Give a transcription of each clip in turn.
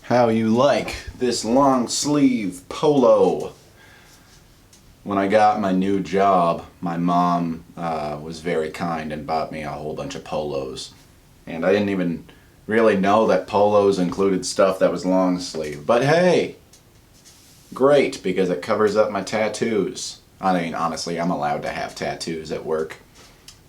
How you like this long sleeve polo? When I got my new job, my mom was very kind and bought me a whole bunch of polos. And I didn't even really know that polos included stuff that was long sleeve. But hey, great, because it covers up my tattoos. I mean, honestly, I'm allowed to have tattoos at work.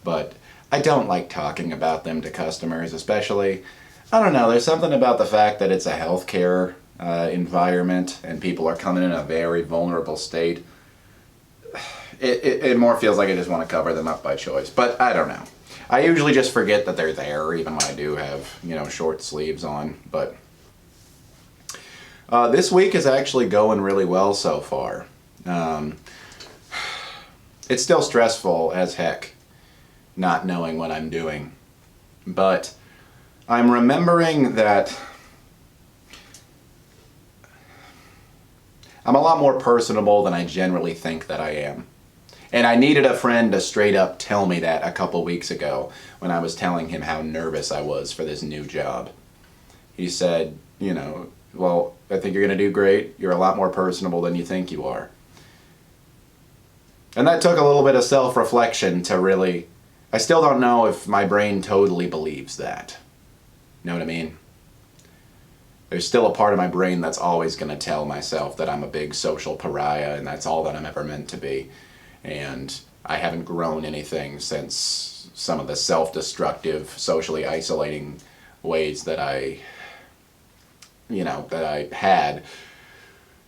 But I don't like talking about them to customers, especially, I don't know, there's something about the fact that it's a healthcare environment and people are coming in a very vulnerable state. It more feels like I just want to cover them up by choice, but I don't know. I usually just forget that they're there, even when I do have, short sleeves on, but this week is actually going really well so far. It's still stressful as heck, not knowing what I'm doing, but I'm remembering that I'm a lot more personable than I generally think that I am. And I needed a friend to straight up tell me that a couple weeks ago when I was telling him how nervous I was for this new job. He said, well, I think you're going to do great. You're a lot more personable than you think you are. And that took a little bit of self-reflection to really, I still don't know if my brain totally believes that. Know what I mean? There's still a part of my brain that's always going to tell myself that I'm a big social pariah and that's all that I'm ever meant to be. And I haven't grown anything since some of the self-destructive, socially isolating ways that I had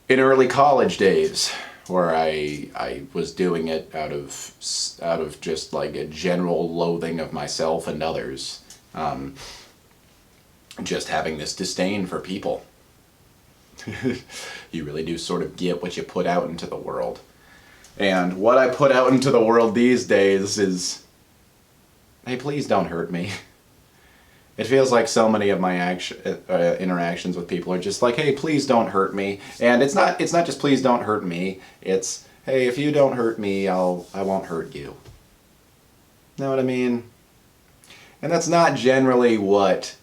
in early college days, where I was doing it out of just like a general loathing of myself and others. Just having this disdain for people. You really do sort of get what you put out into the world. And what I put out into the world these days is, hey, please don't hurt me. It feels like so many of my interactions with people are just like, hey, please don't hurt me. And it's not just please don't hurt me. It's, hey, if you don't hurt me, I won't hurt you. Know what I mean? And that's not generally what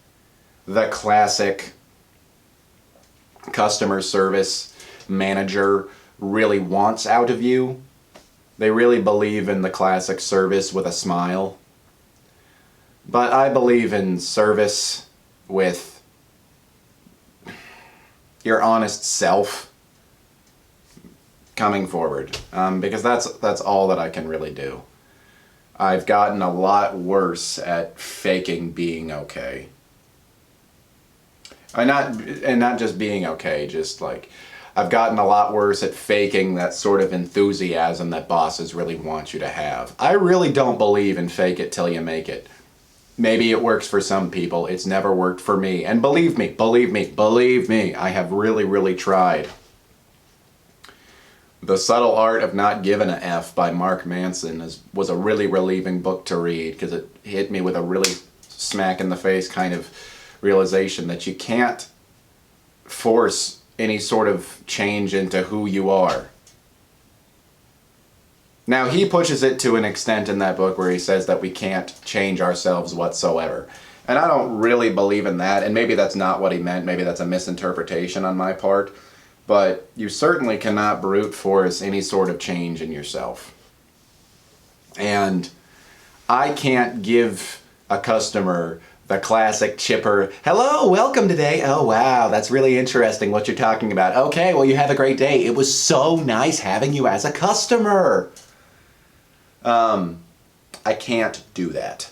the classic customer service manager really wants out of you. They really believe in the classic service with a smile. But I believe in service with your honest self coming forward, because that's all that I can really do. I've gotten a lot worse at faking being okay. And not just being okay, just like, I've gotten a lot worse at faking that sort of enthusiasm that bosses really want you to have. I really don't believe in fake it till you make it. Maybe it works for some people. It's never worked for me. And believe me, I have really, really tried. The Subtle Art of Not Giving a F by Mark Manson was a really relieving book to read, because it hit me with a really smack in the face kind of realization that you can't force any sort of change into who you are. Now, he pushes it to an extent in that book where he says that we can't change ourselves whatsoever. And I don't really believe in that, and maybe that's not what he meant, maybe that's a misinterpretation on my part, but you certainly cannot brute force any sort of change in yourself. And I can't give a customer the classic chipper, hello, welcome today. Oh, wow, that's really interesting what you're talking about. Okay, well, you have a great day. It was so nice having you as a customer. I can't do that.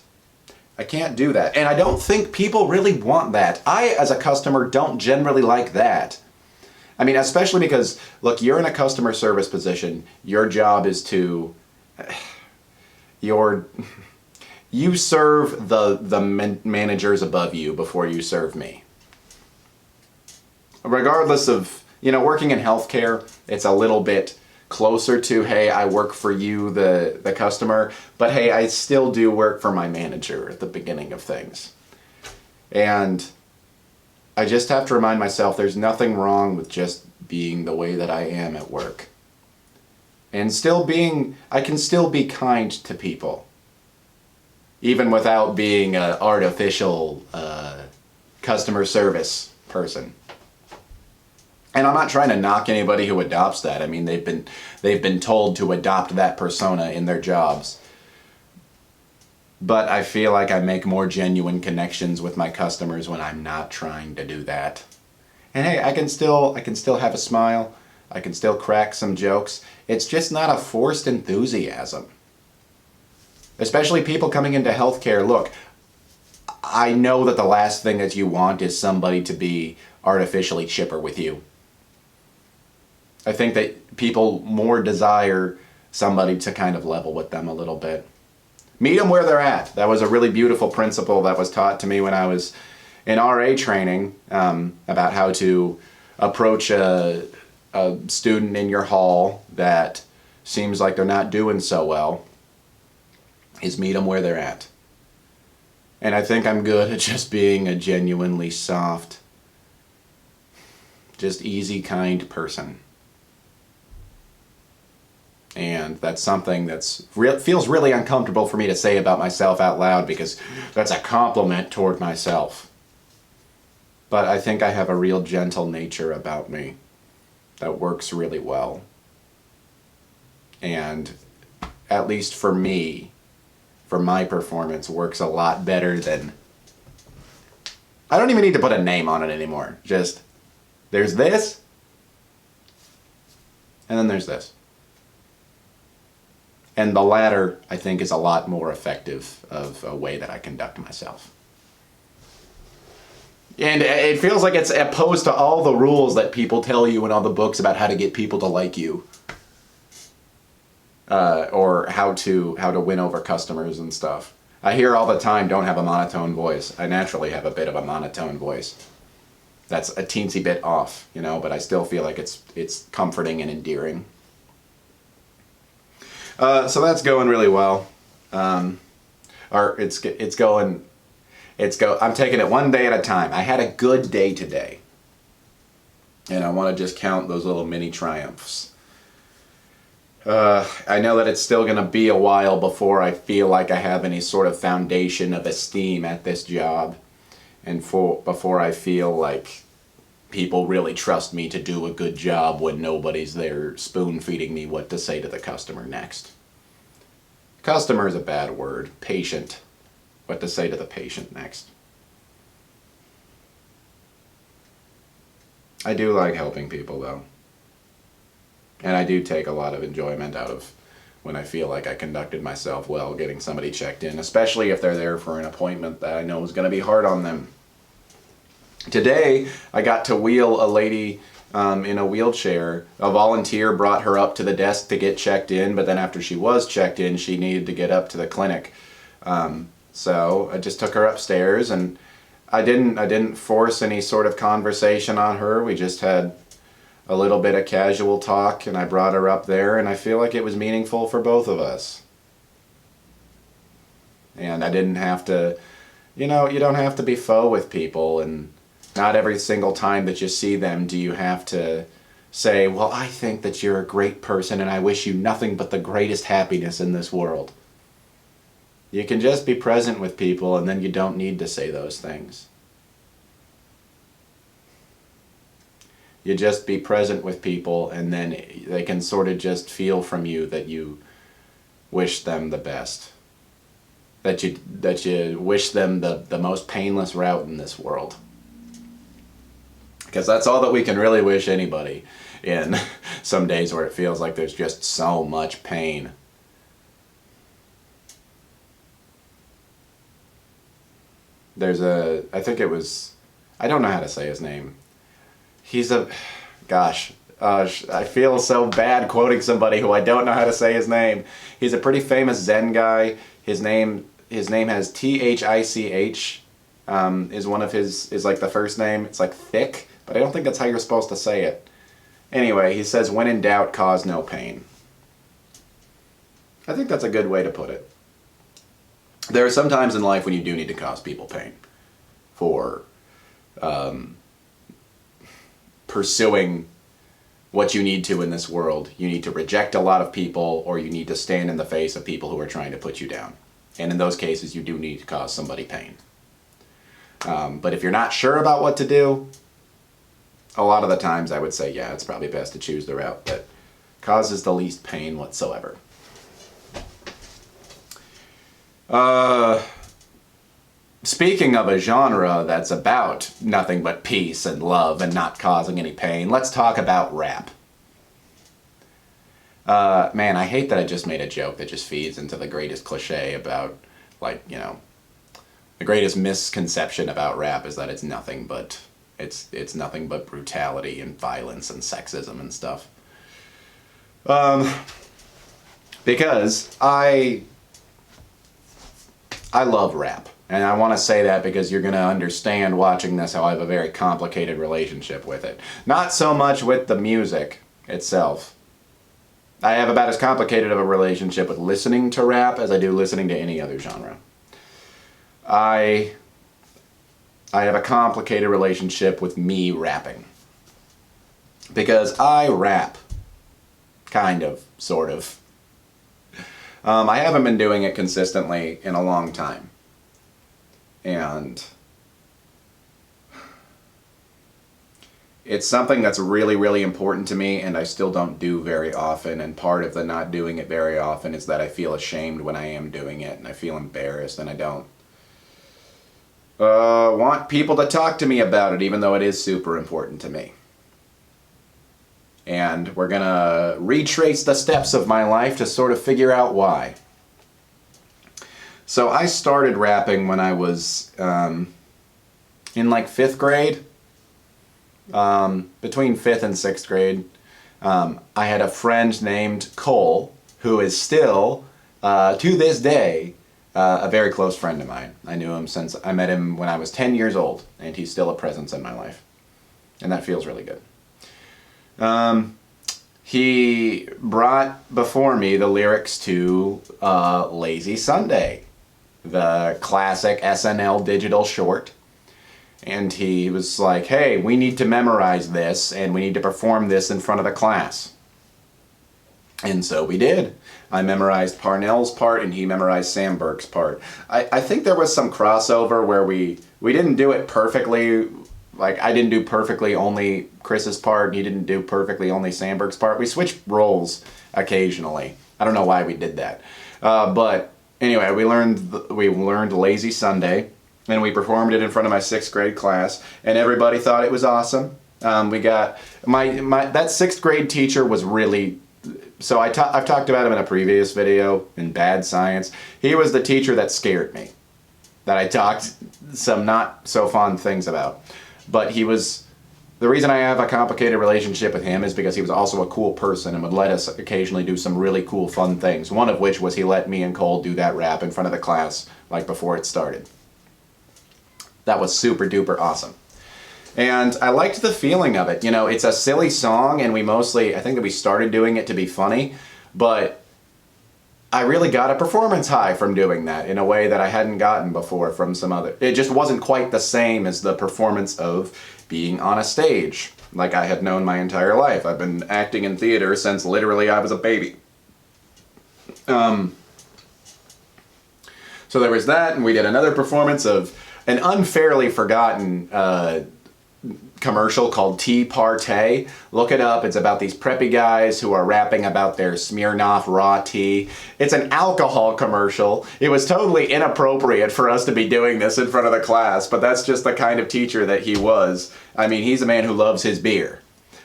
I can't do that. And I don't think people really want that. I, as a customer, don't generally like that. I mean, especially because, look, you're in a customer service position. Your job is to... You serve the managers above you before you serve me. Regardless of, working in healthcare, it's a little bit closer to, hey, I work for you, the customer, but hey, I still do work for my manager at the beginning of things. And I just have to remind myself there's nothing wrong with just being the way that I am at work. And I can still be kind to people, even without being an artificial customer service person. And I'm not trying to knock anybody who adopts that. I mean, they've been told to adopt that persona in their jobs. But I feel like I make more genuine connections with my customers when I'm not trying to do that. And hey, I can still have a smile. I can still crack some jokes. It's just not a forced enthusiasm. Especially people coming into healthcare. Look, I know that the last thing that you want is somebody to be artificially chipper with you. I think that people more desire somebody to kind of level with them a little bit. Meet them where they're at. That was a really beautiful principle that was taught to me when I was in RA training, about how to approach a student in your hall that seems like they're not doing so well, is meet them where they're at. And I think I'm good at just being a genuinely soft, just easy, kind person. And that's something that's feels really uncomfortable for me to say about myself out loud, because that's a compliment toward myself. But I think I have a real gentle nature about me that works really well. And at least for me, for my performance, works a lot better than... I don't even need to put a name on it anymore. Just, there's this, and then there's this. And the latter, I think, is a lot more effective of a way that I conduct myself. And it feels like it's opposed to all the rules that people tell you in all the books about how to get people to like you. Or how to win over customers and stuff. I hear all the time, don't have a monotone voice. I naturally have a bit of a monotone voice. That's a teensy bit off, you know, but I still feel like it's comforting and endearing. So that's going really well. I'm taking it one day at a time. I had a good day today. And I want to just count those little mini triumphs. I know that it's still going to be a while before I feel like I have any sort of foundation of esteem at this job. And before I feel like people really trust me to do a good job when nobody's there spoon-feeding me what to say to the customer next. Customer is a bad word. Patient. What to say to the patient next. I do like helping people, though. And I do take a lot of enjoyment out of when I feel like I conducted myself well getting somebody checked in, especially if they're there for an appointment that I know is going to be hard on them. Today, I got to wheel a lady in a wheelchair. A volunteer brought her up to the desk to get checked in, but then after she was checked in, she needed to get up to the clinic. So I just took her upstairs, and I didn't force any sort of conversation on her. We just had a little bit of casual talk, and I brought her up there, and I feel like it was meaningful for both of us. And I didn't have to, you don't have to be faux with people, and not every single time that you see them do you have to say, well, I think that you're a great person and I wish you nothing but the greatest happiness in this world. You can just be present with people, and then you don't need to say those things. You just be present with people, and then they can sort of just feel from you that you wish them the best. That you wish them the most painless route in this world. Because that's all that we can really wish anybody in some days where it feels like there's just so much pain. I don't know how to say his name. I feel so bad quoting somebody who I don't know how to say his name. He's a pretty famous Zen guy. His name has T-H-I-C-H, is like the first name. It's like thick, but I don't think that's how you're supposed to say it. Anyway, he says, when in doubt, cause no pain. I think that's a good way to put it. There are some times in life when you do need to cause people pain for pursuing what you need to in this world. You need to reject a lot of people, or you need to stand in the face of people who are trying to put you down. And in those cases, you do need to cause somebody pain. But if you're not sure about what to do, a lot of the times I would say, yeah, it's probably best to choose the route that causes the least pain whatsoever. Speaking of a genre that's about nothing but peace and love and not causing any pain, let's talk about rap. Man, I hate that I just made a joke that just feeds into the greatest cliche about, like, you know, the greatest misconception about rap is that it's nothing but nothing but brutality and violence and sexism and stuff. Because I love rap. And I want to say that because you're going to understand watching this how I have a very complicated relationship with it. Not so much with the music itself. I have about as complicated of a relationship with listening to rap as I do listening to any other genre. I have a complicated relationship with me rapping. Because I rap. Kind of, sort of. I haven't been doing it consistently in a long time. And it's something that's really, really important to me, and I still don't do very often, and part of the not doing it very often is that I feel ashamed when I am doing it, and I feel embarrassed, and I don't want people to talk to me about it, even though it is super important to me. And we're gonna retrace the steps of my life to sort of figure out why. So I started rapping when I was in like 5th grade. Between 5th and 6th grade. I had a friend named Cole, who is still, to this day, a very close friend of mine. I knew him since I met him when I was 10 years old, and he's still a presence in my life. And that feels really good. He brought before me the lyrics to Lazy Sunday, the classic SNL digital short. And he was like, hey, we need to memorize this, and we need to perform this in front of the class. And so we did. I memorized Parnell's part, and he memorized Sam Burke's part. I think there was some crossover where we didn't do it perfectly. Like, I didn't do perfectly only Chris's part, and he didn't do perfectly only Sam Burke's part. We switched roles occasionally. I don't know why we did that. But anyway, we learned Lazy Sunday, and we performed it in front of my 6th grade class, and everybody thought it was awesome. We got that 6th grade teacher was really, so I've talked about him in a previous video in Bad Science. He was the teacher that scared me, that I talked some not so fond things about. But he was, the reason I have a complicated relationship with him is because he was also a cool person and would let us occasionally do some really cool fun things. One of which was he let me and Cole do that rap in front of the class, like before it started. That was super duper awesome. And I liked the feeling of it. You know, it's a silly song, and I think that we started doing it to be funny, but I really got a performance high from doing that in a way that I hadn't gotten before from some other. It just wasn't quite the same as the performance of being on a stage, like I had known my entire life. I've been acting in theater since literally I was a baby. So there was that, and we did another performance of an unfairly forgotten commercial called Tea Partay. Look it up. It's about these preppy guys who are rapping about their Smirnoff raw tea. It's an alcohol commercial. It was totally inappropriate for us to be doing this in front of the class, but that's just the kind of teacher that he was. I mean, he's a man who loves his beer.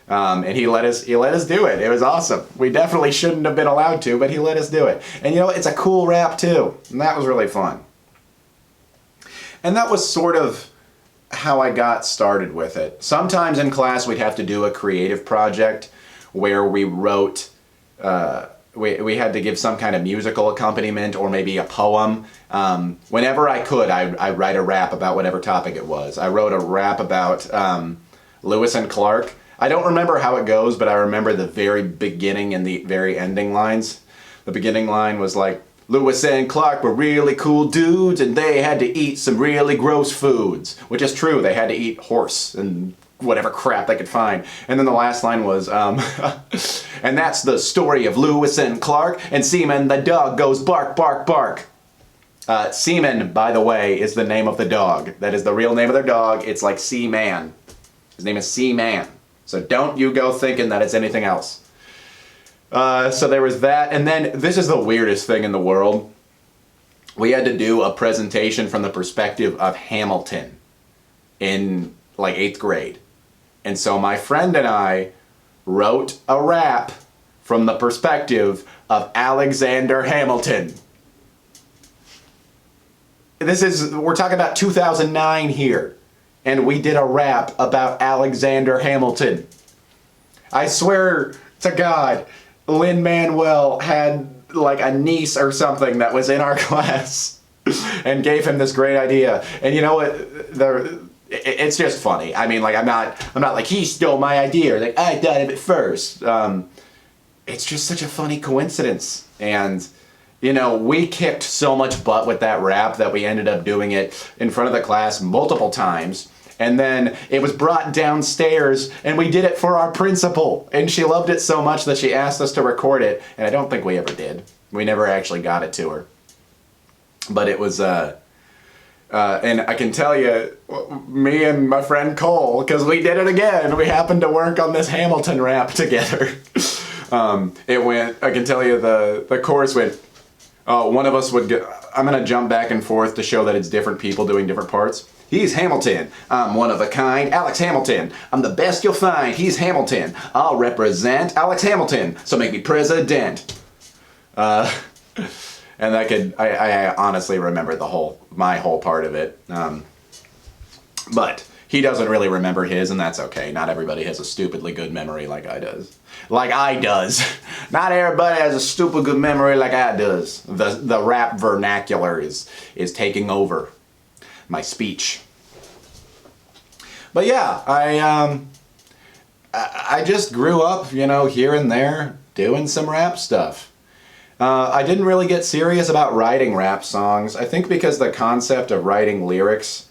And he let us do it. It was awesome. We definitely shouldn't have been allowed to, but he let us do it. And you know, it's a cool rap too. And that was really fun. And that was sort of how I got started with it. Sometimes in class we'd have to do a creative project where we wrote, we had to give some kind of musical accompaniment or maybe a poem. Whenever I could, I'd write a rap about whatever topic it was. I wrote a rap about Lewis and Clark. I don't remember how it goes, but I remember the very beginning and the very ending lines. The beginning line was like, Lewis and Clark were really cool dudes, and they had to eat some really gross foods. Which is true, they had to eat horse and whatever crap they could find. And then the last line was, and that's the story of Lewis and Clark, and Seaman the dog goes bark, bark, bark. Seaman, by the way, is the name of the dog. That is the real name of their dog. It's like Seaman. His name is Seaman. So don't you go thinking that it's anything else. So there was that, and then this is the weirdest thing in the world. We had to do a presentation from the perspective of Hamilton in like 8th grade. And so my friend and I wrote a rap from the perspective of Alexander Hamilton. We're talking about 2009 here. And we did a rap about Alexander Hamilton. I swear to God, Lin-Manuel had like a niece or something that was in our class and gave him this great idea. And you know what? It's just funny. I mean, like, I'm not like, he stole my idea, or like, I thought of it first. It's just such a funny coincidence. And, you know, we kicked so much butt with that rap that we ended up doing it in front of the class multiple times. And then it was brought downstairs, and we did it for our principal. And she loved it so much that she asked us to record it. And I don't think we ever did. We never actually got it to her. But it was, and I can tell you, me and my friend Cole, because we did it again. We happened to work on this Hamilton rap together. I can tell you the chorus went, one of us would get, I'm going to jump back and forth to show that it's different people doing different parts. He's Hamilton. I'm one of a kind. Alex Hamilton. I'm the best you'll find. He's Hamilton. I'll represent Alex Hamilton. So make me president. And I honestly remember my whole part of it. But he doesn't really remember his, and that's okay. Not everybody has a stupidly good memory like I does. Not everybody has a stupid good memory like I does. The rap vernacular is taking over my speech. But yeah, I just grew up, you know, here and there doing some rap stuff. I didn't really get serious about writing rap songs. I think because the concept of writing lyrics,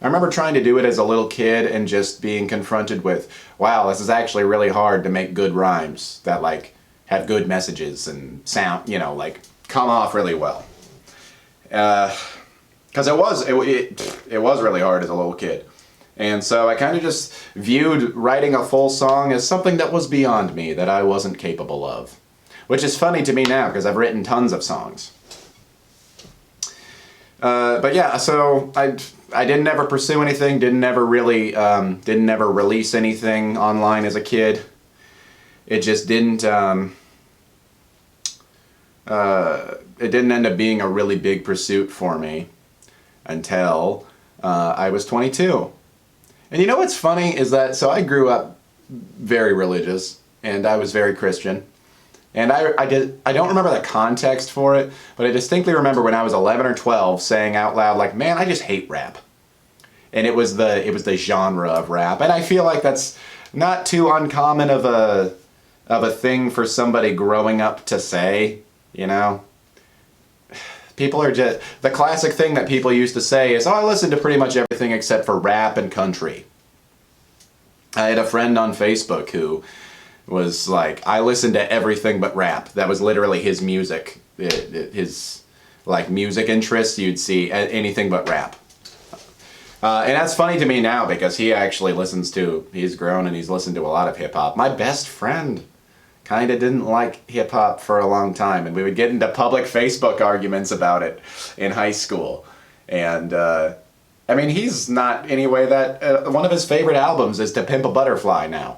I remember trying to do it as a little kid and just being confronted with, wow, this is actually really hard to make good rhymes that like have good messages and sound, you know, like come off really well. Because it was really hard as a little kid. And so I kind of just viewed writing a full song as something that was beyond me, that I wasn't capable of. Which is funny to me now, because I've written tons of songs. But yeah, so I didn't ever pursue anything, didn't ever release anything online as a kid. It just didn't, it didn't end up being a really big pursuit for me until I was 22. And you know what's funny is that, so I grew up very religious, and I was very Christian. And I don't remember the context for it, but I distinctly remember when I was 11 or 12 saying out loud, like, man, I just hate rap. And it was the genre of rap. And I feel like that's not too uncommon of a thing for somebody growing up to say, you know? People are just, the classic thing that people used to say is, oh, I listen to pretty much everything except for rap and country. I had a friend on Facebook who was like, I listened to everything but rap. That was literally his music. His like music interests, you'd see anything but rap. And that's funny to me now because he actually he's grown and he's listened to a lot of hip hop. My best friend kind of didn't like hip hop for a long time, and we would get into public Facebook arguments about it in high school. And I mean, he's not anyway that one of his favorite albums is To Pimp a Butterfly now.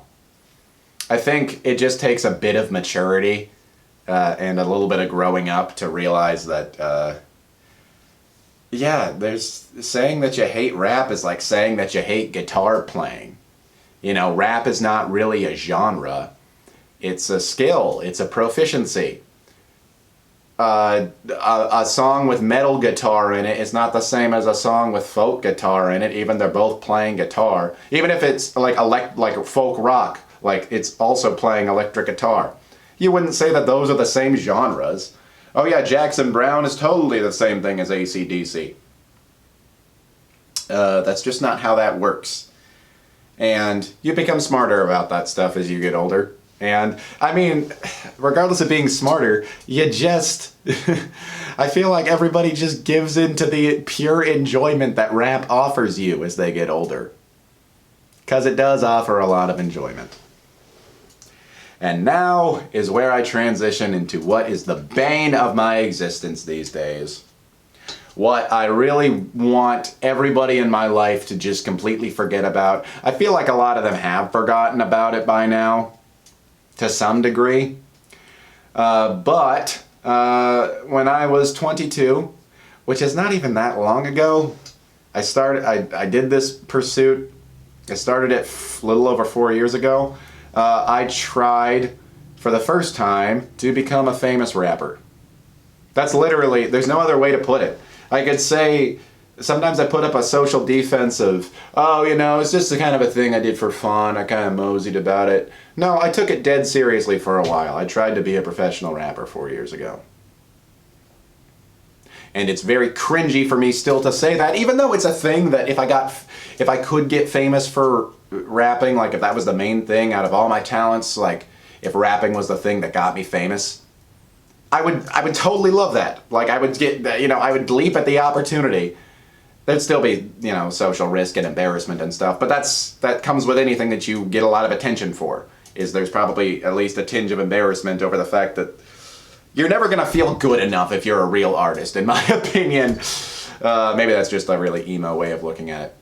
I think it just takes a bit of maturity and a little bit of growing up to realize that, yeah, there's saying that you hate rap is like saying that you hate guitar playing. You know, rap is not really a genre. It's a skill. It's a proficiency. A song with metal guitar in it is not the same as a song with folk guitar in it, even they're both playing guitar. Even if it's like folk rock, like it's also playing electric guitar. You wouldn't say that those are the same genres. Oh yeah, Jackson Browne is totally the same thing as AC/DC. That's just not how that works. And you become smarter about that stuff as you get older. And, I mean, regardless of being smarter, you just, I feel like everybody just gives in to the pure enjoyment that rap offers you as they get older. because it does offer a lot of enjoyment. And now is where I transition into what is the bane of my existence these days. What I really want everybody in my life to just completely forget about. I feel like a lot of them have forgotten about it by now, to some degree. But when I was 22, which is not even that long ago, I did this pursuit. I started it a little over 4 years ago. I tried for the first time to become a famous rapper. That's literally, there's no other way to put it. I could say, sometimes I put up a social defense of, oh, you know, it's just the kind of a thing I did for fun. I kind of moseyed about it. No, I took it dead seriously for a while. I tried to be a professional rapper 4 years ago. And it's very cringy for me still to say that, even though it's a thing that if I could get famous for rapping, like if that was the main thing out of all my talents, like if rapping was the thing that got me famous, I would totally love that. Like I would get, you know, I would leap at the opportunity. There'd still be, you know, social risk and embarrassment and stuff, but that comes with anything that you get a lot of attention for, is there's probably at least a tinge of embarrassment over the fact that you're never going to feel good enough if you're a real artist, in my opinion. Maybe that's just a really emo way of looking at it.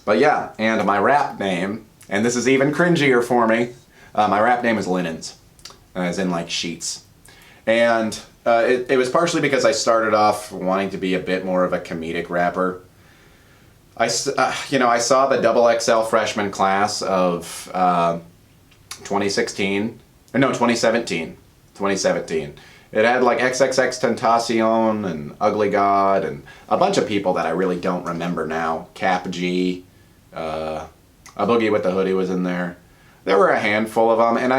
But yeah, and my rap name, and this is even cringier for me, my rap name is Linens, as in like sheets. And it was partially because I started off wanting to be a bit more of a comedic rapper. I saw the XXL freshman class of 2017. It had like XXXTentacion and Ugly God and a bunch of people that I really don't remember now. Cap G, A Boogie with the Hoodie was in there. There were a handful of them, and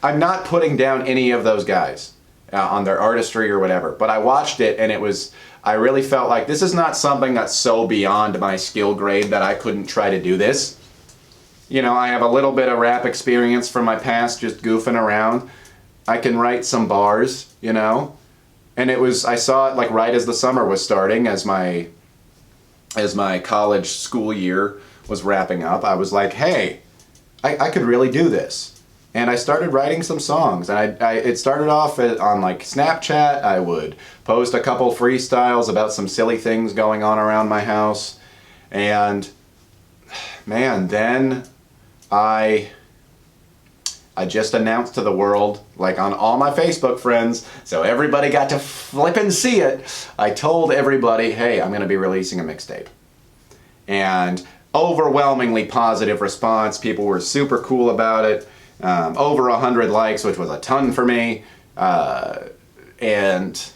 I'm not putting down any of those guys on their artistry or whatever, but I watched it and I really felt like this is not something that's so beyond my skill grade that I couldn't try to do this. You know, I have a little bit of rap experience from my past just goofing around. I can write some bars, you know, and I saw it like right as the summer was starting, as my college school year was wrapping up. I was like, hey, I could really do this. And I started writing some songs, and it started off on like Snapchat. I would post a couple freestyles about some silly things going on around my house. And man, then I just announced to the world, like on all my Facebook friends, so everybody got to flip and see it. I told everybody, hey, I'm going to be releasing a mixtape. And overwhelmingly positive response. People were super cool about it. Over 100 likes, which was a ton for me. And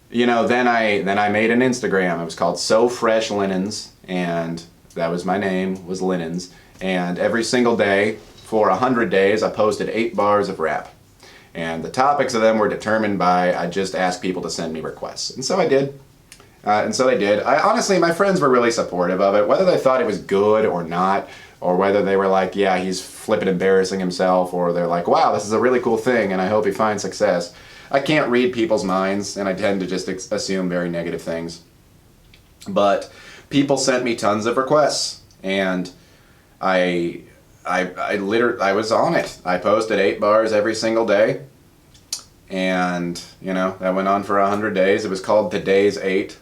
you know, then I made an Instagram. It was called So Fresh Linens, and that was my name, was Linens. And every single day for 100 days, I posted 8 bars of rap. And the topics of them were determined by, I just asked people to send me requests. And so I did. And so they did. Honestly, my friends were really supportive of it. Whether they thought it was good or not, or whether they were like, yeah, he's flipping embarrassing himself, or they're like, wow, this is a really cool thing and I hope he finds success. I can't read people's minds, and I tend to just assume very negative things. But people sent me tons of requests, and I was on it. I posted 8 bars every single day, and you know, that went on for 100 days. It was called Today's 8.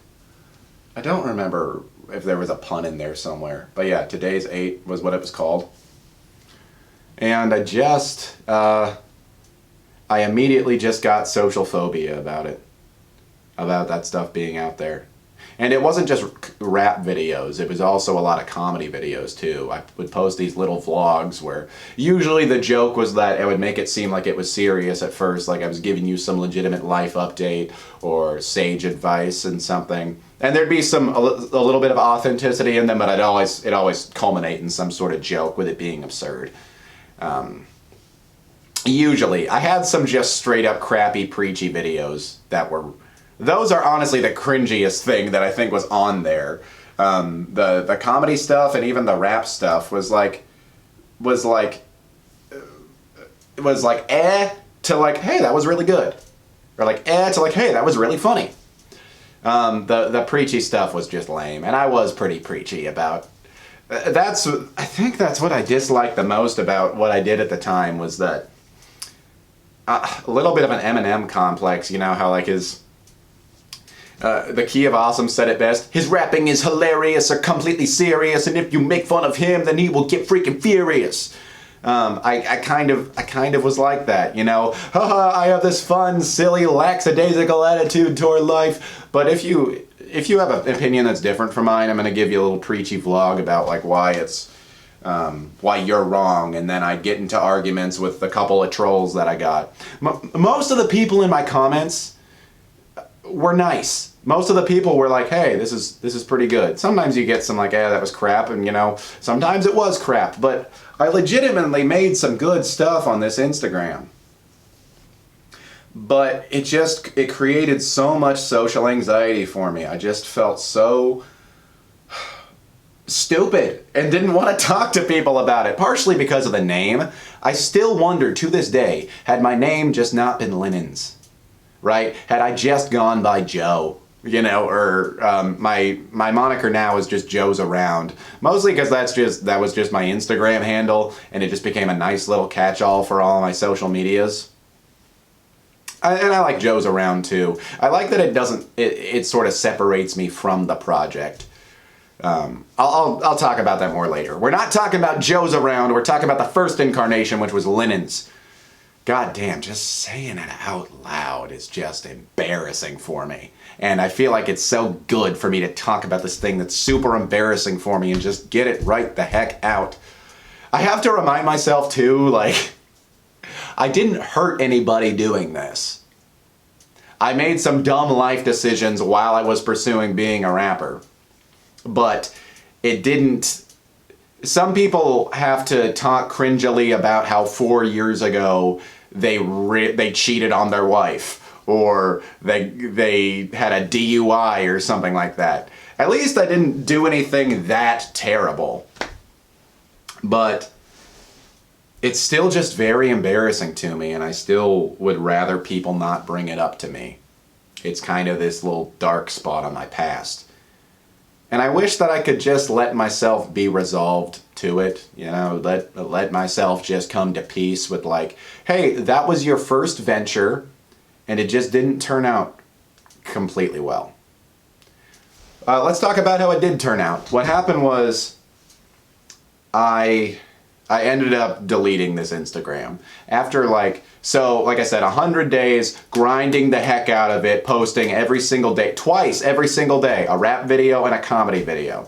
I don't remember if there was a pun in there somewhere, but yeah, Today's 8 was what it was called. And I immediately just got social phobia about it, about that stuff being out there. And it wasn't just rap videos, it was also a lot of comedy videos too. I would post these little vlogs where usually the joke was that I would make it seem like it was serious at first, like I was giving you some legitimate life update or sage advice and something. And there'd be a little bit of authenticity in them, but it always culminate in some sort of joke with it being absurd. Usually. I had some just straight up crappy preachy videos those are honestly the cringiest thing that I think was on there. The comedy stuff and even the rap stuff was like to like, hey, that was really good. Or like, to like, hey, that was really funny. The preachy stuff was just lame, and I was pretty preachy about. I think that's what I disliked the most about what I did at the time, was that a little bit of an Eminem complex. You know how like the Key of Awesome said it best. His rapping is hilarious or completely serious, and if you make fun of him, then he will get freaking furious. I kind of was like that, you know. Haha, I have this fun, silly, lackadaisical attitude toward life. But if you have an opinion that's different from mine, I'm gonna give you a little preachy vlog about like why you're wrong, and then I'd get into arguments with a couple of trolls that I got. Most of the people in my comments were nice. Most of the people were like, hey, this is pretty good. Sometimes you get some like, that was crap, and you know, sometimes it was crap, but I legitimately made some good stuff on this Instagram. But it created so much social anxiety for me. I just felt so stupid and didn't want to talk to people about it, partially because of the name. I still wonder to this day, had my name just not been Linens, right? Had I just gone by Joe, you know, or my moniker now is just Joe's Around, mostly because that was just my Instagram handle, and it just became a nice little catch-all for all my social medias. And I like Joe's Around too. I like that it sort of separates me from the project. I'll talk about that more later. We're not talking about Joe's Around, we're talking about the first incarnation, which was Linens. God damn, just saying it out loud is just embarrassing for me. And I feel like it's so good for me to talk about this thing that's super embarrassing for me and just get it right the heck out. I have to remind myself too, like, I didn't hurt anybody doing this. I made some dumb life decisions while I was pursuing being a rapper. But it didn't... Some people have to talk cringily about how 4 years ago they cheated on their wife, or they had a DUI or something like that. At least I didn't do anything that terrible. But it's still just very embarrassing to me, and I still would rather people not bring it up to me. It's kind of this little dark spot on my past. And I wish that I could just let myself be resolved to it, you know, let myself just come to peace with like, hey, that was your first venture, and it just didn't turn out completely well. Let's talk about how it did turn out. What happened was I ended up deleting this Instagram after like I said, 100 days grinding the heck out of it, posting every single day, twice every single day, a rap video and a comedy video.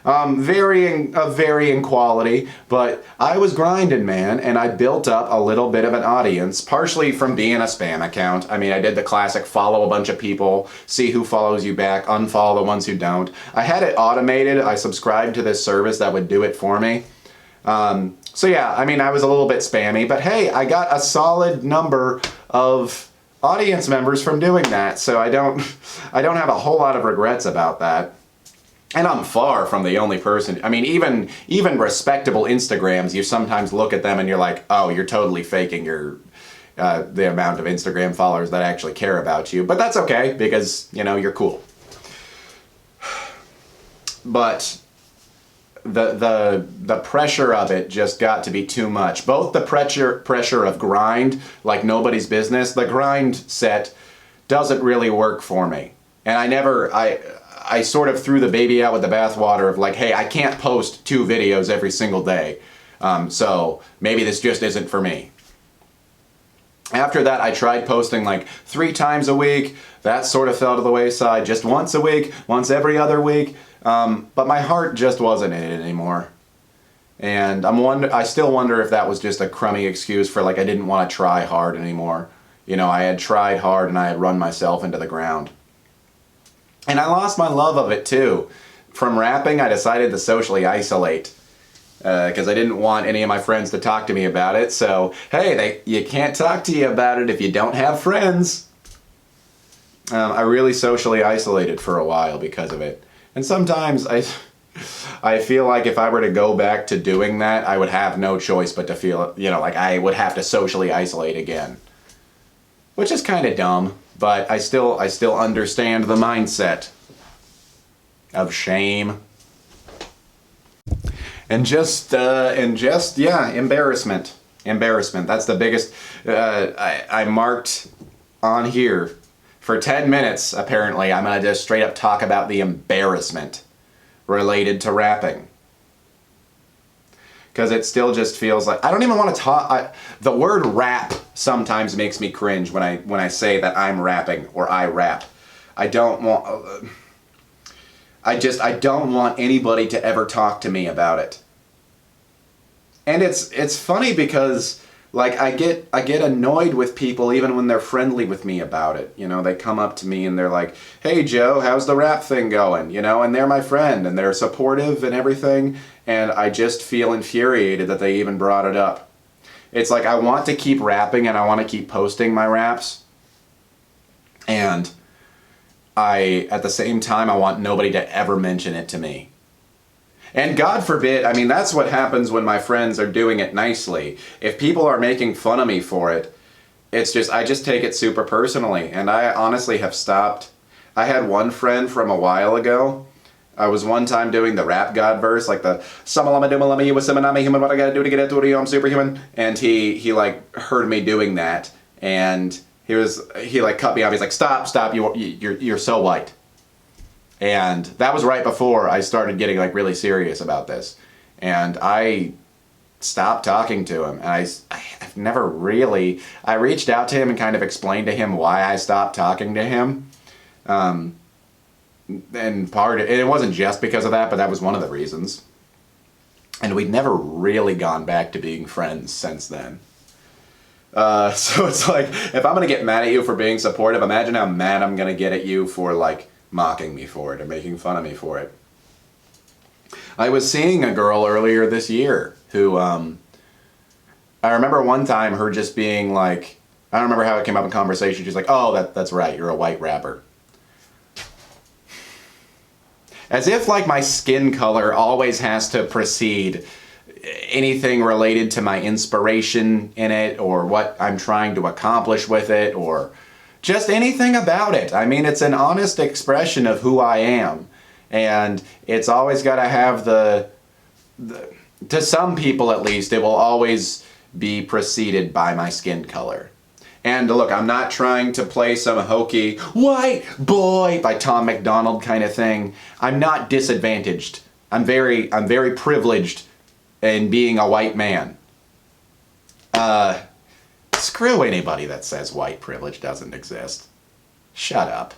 Varying quality, but I was grinding, man, and I built up a little bit of an audience, partially from being a spam account. I mean, I did the classic follow a bunch of people, see who follows you back, unfollow the ones who don't. I had it automated. I subscribed to this service that would do it for me. So yeah, I mean, I was a little bit spammy, but hey, I got a solid number of audience members from doing that, so I don't have a whole lot of regrets about that. And I'm far from the only person. I mean, even respectable Instagrams, you sometimes look at them and you're like, oh, you're totally faking your the amount of Instagram followers that actually care about you. But that's okay, because, you know, you're cool. But the pressure of it just got to be too much. Both the pressure of grind like nobody's business. The grind set doesn't really work for me. And I sort of threw the baby out with the bathwater of like, hey, I can't post 2 videos every single day. So maybe this just isn't for me. After that, I tried posting like 3 times a week. That sort of fell to the wayside. Just once a week, once every other week. But my heart just wasn't in it anymore. And I still wonder if that was just a crummy excuse for like I didn't want to try hard anymore. You know, I had tried hard and I had run myself into the ground. And I lost my love of it too. From rapping, I decided to socially isolate. Because I didn't want any of my friends to talk to me about it. So, hey, you can't talk to you about it if you don't have friends. I really socially isolated for a while because of it. And sometimes I feel like if I were to go back to doing that, I would have no choice but to feel, you know, like I would have to socially isolate again. Which is kind of dumb. But I still understand the mindset of shame. And just yeah, embarrassment. Embarrassment. That's the biggest. I marked on here for 10 minutes, apparently. I'm going to just straight up talk about the embarrassment related to rapping. Because it still just feels like, I don't even want to talk, the word rap sometimes makes me cringe when I say that I'm rapping or I rap. I don't want, I don't want anybody to ever talk to me about it. And it's funny because like I get annoyed with people even when they're friendly with me about it. You know, they come up to me and they're like, "Hey Joe, how's the rap thing going?" You know, and they're my friend and they're supportive and everything, and I just feel infuriated that they even brought it up. It's like I want to keep rapping and I want to keep posting my raps. And at the same time, I want nobody to ever mention it to me. And God forbid, I mean, that's what happens when my friends are doing it nicely. If people are making fun of me for it, I just take it super personally. And I honestly have stopped. I had one friend from a while ago. I was one time doing the Rap God verse, like the Samalama Dumalama you Simanami human, what I gotta do to get into it, I'm superhuman. And he like heard me doing that, and he like cut me off. He's like, stop, you're so white. And that was right before I started getting like really serious about this. And I stopped talking to him. And I've never really, I reached out to him and kind of explained to him why I stopped talking to him. And it wasn't just because of that, but that was one of the reasons. And we'd never really gone back to being friends since then. So it's like, if I'm going to get mad at you for being supportive, imagine how mad I'm going to get at you for like mocking me for it or making fun of me for it. I was seeing a girl earlier this year who, I remember one time her just being like, I don't remember how it came up in conversation. She's like, "Oh, that's right, you're a white rapper." As if like my skin color always has to precede anything related to my inspiration in it or what I'm trying to accomplish with it or just anything about it. I mean, it's an honest expression of who I am. And it's always got to have to some people at least, it will always be preceded by my skin color. And look, I'm not trying to play some hokey white boy by Tom McDonald kind of thing. I'm not disadvantaged. I'm very privileged in being a white man. Screw anybody that says white privilege doesn't exist. Shut up.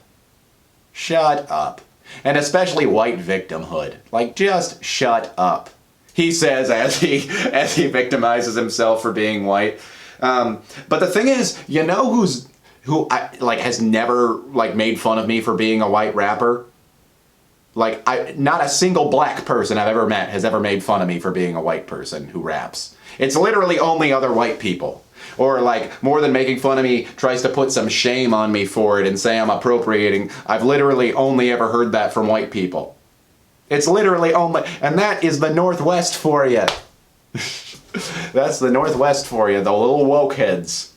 Shut up. And especially white victimhood. Like, just shut up. He says as he victimizes himself for being white. But the thing is, you know who has never like made fun of me for being a white rapper? Like, not a single black person I've ever met has ever made fun of me for being a white person who raps. It's literally only other white people. Or like, more than making fun of me, tries to put some shame on me for it and say I'm appropriating. I've literally only ever heard that from white people. It's literally only, and that is the Northwest for you. That's the Northwest for you, the little woke heads.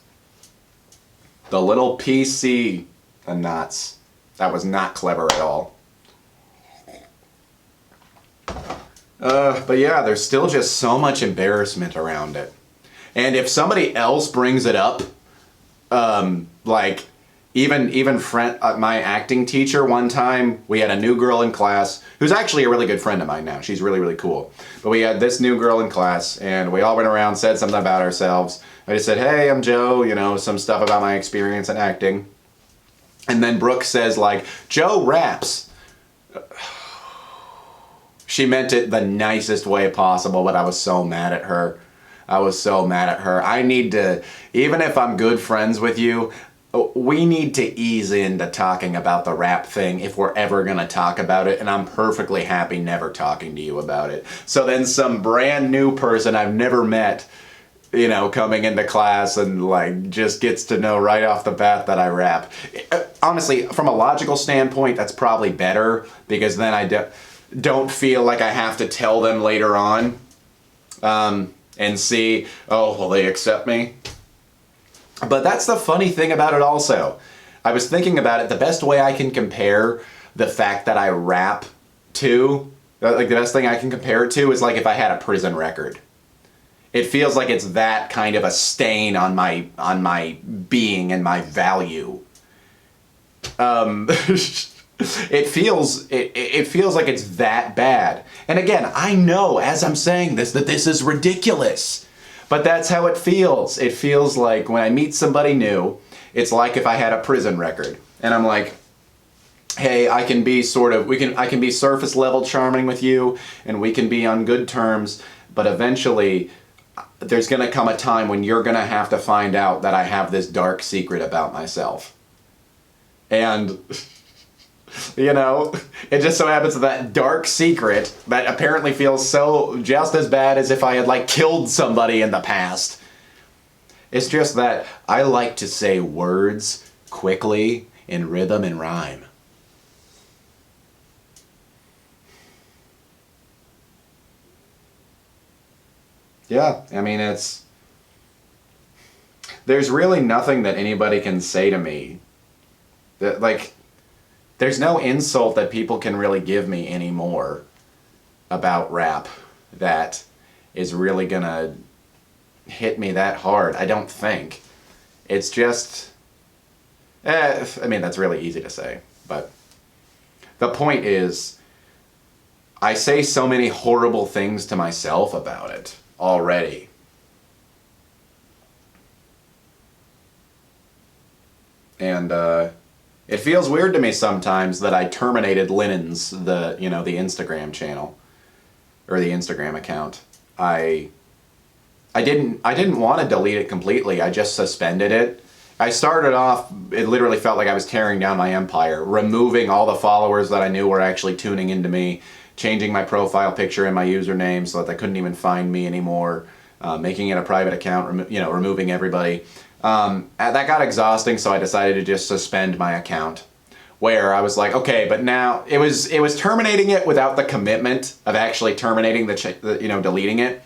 The little PC and knots. That was not clever at all. But yeah, there's still just so much embarrassment around it. And if somebody else brings it up, like even my acting teacher one time, we had a new girl in class who's actually a really good friend of mine now. She's really, really cool. But we had this new girl in class and we all went around, said something about ourselves. I just said, "Hey, I'm Joe," you know, some stuff about my experience in acting. And then Brooke says like, "Joe raps." She meant it the nicest way possible, but I was so mad at her. I need to, even if I'm good friends with you, we need to ease into talking about the rap thing if we're ever going to talk about it, and I'm perfectly happy never talking to you about it. So then some brand new person I've never met, you know, coming into class and like just gets to know right off the bat that I rap. Honestly, from a logical standpoint, that's probably better because then I don't feel like I have to tell them later on. And see, oh, will they accept me? But that's the funny thing about it also. I was thinking about it. The best way I can compare the fact that I rap to, like the best thing I can compare it to is like if I had a prison record. It feels like it's that kind of a stain on my being and my value. It feels like it's that bad. And again, I know as I'm saying this that this is ridiculous. But that's how it feels. It feels like when I meet somebody new, it's like if I had a prison record. And I'm like, hey, I can be I can be surface level charming with you and we can be on good terms, but eventually there's going to come a time when you're going to have to find out that I have this dark secret about myself. And, you know, it just so happens that dark secret that apparently feels so just as bad as if I had, like, killed somebody in the past. It's just that I like to say words quickly in rhythm and rhyme. Yeah, I mean, there's really nothing that anybody can say to me that, like, there's no insult that people can really give me anymore about rap that is really gonna hit me that hard. I don't think. It's just, I mean, that's really easy to say, but the point is, I say so many horrible things to myself about it already. And it feels weird to me sometimes that I terminated Linens, the Instagram channel or the Instagram account. I didn't want to delete it completely. I just suspended it. I started off, it literally felt like I was tearing down my empire, removing all the followers that I knew were actually tuning into me, changing my profile picture and my username so that they couldn't even find me anymore, making it a private account, removing everybody. That got exhausting, so I decided to just suspend my account. Where I was like, okay, but now it was terminating it without the commitment of actually terminating deleting it.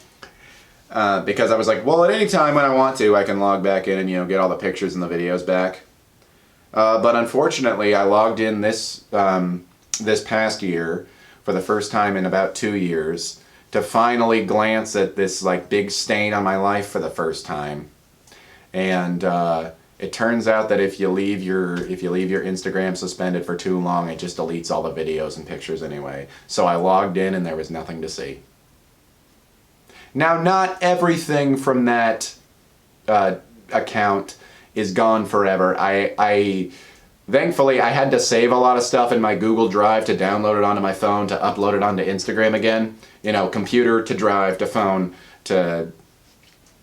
Because I was like, well, at any time when I want to, I can log back in and get all the pictures and the videos back. But unfortunately, I logged in this past year for the first time in about 2 years to finally glance at this like big stain on my life for the first time. And it turns out that if you leave your Instagram suspended for too long, it just deletes all the videos and pictures anyway. So I logged in and there was nothing to see. Now, not everything from that account is gone forever. Thankfully, I had to save a lot of stuff in my Google Drive to download it onto my phone, to upload it onto Instagram again. Computer to drive to phone to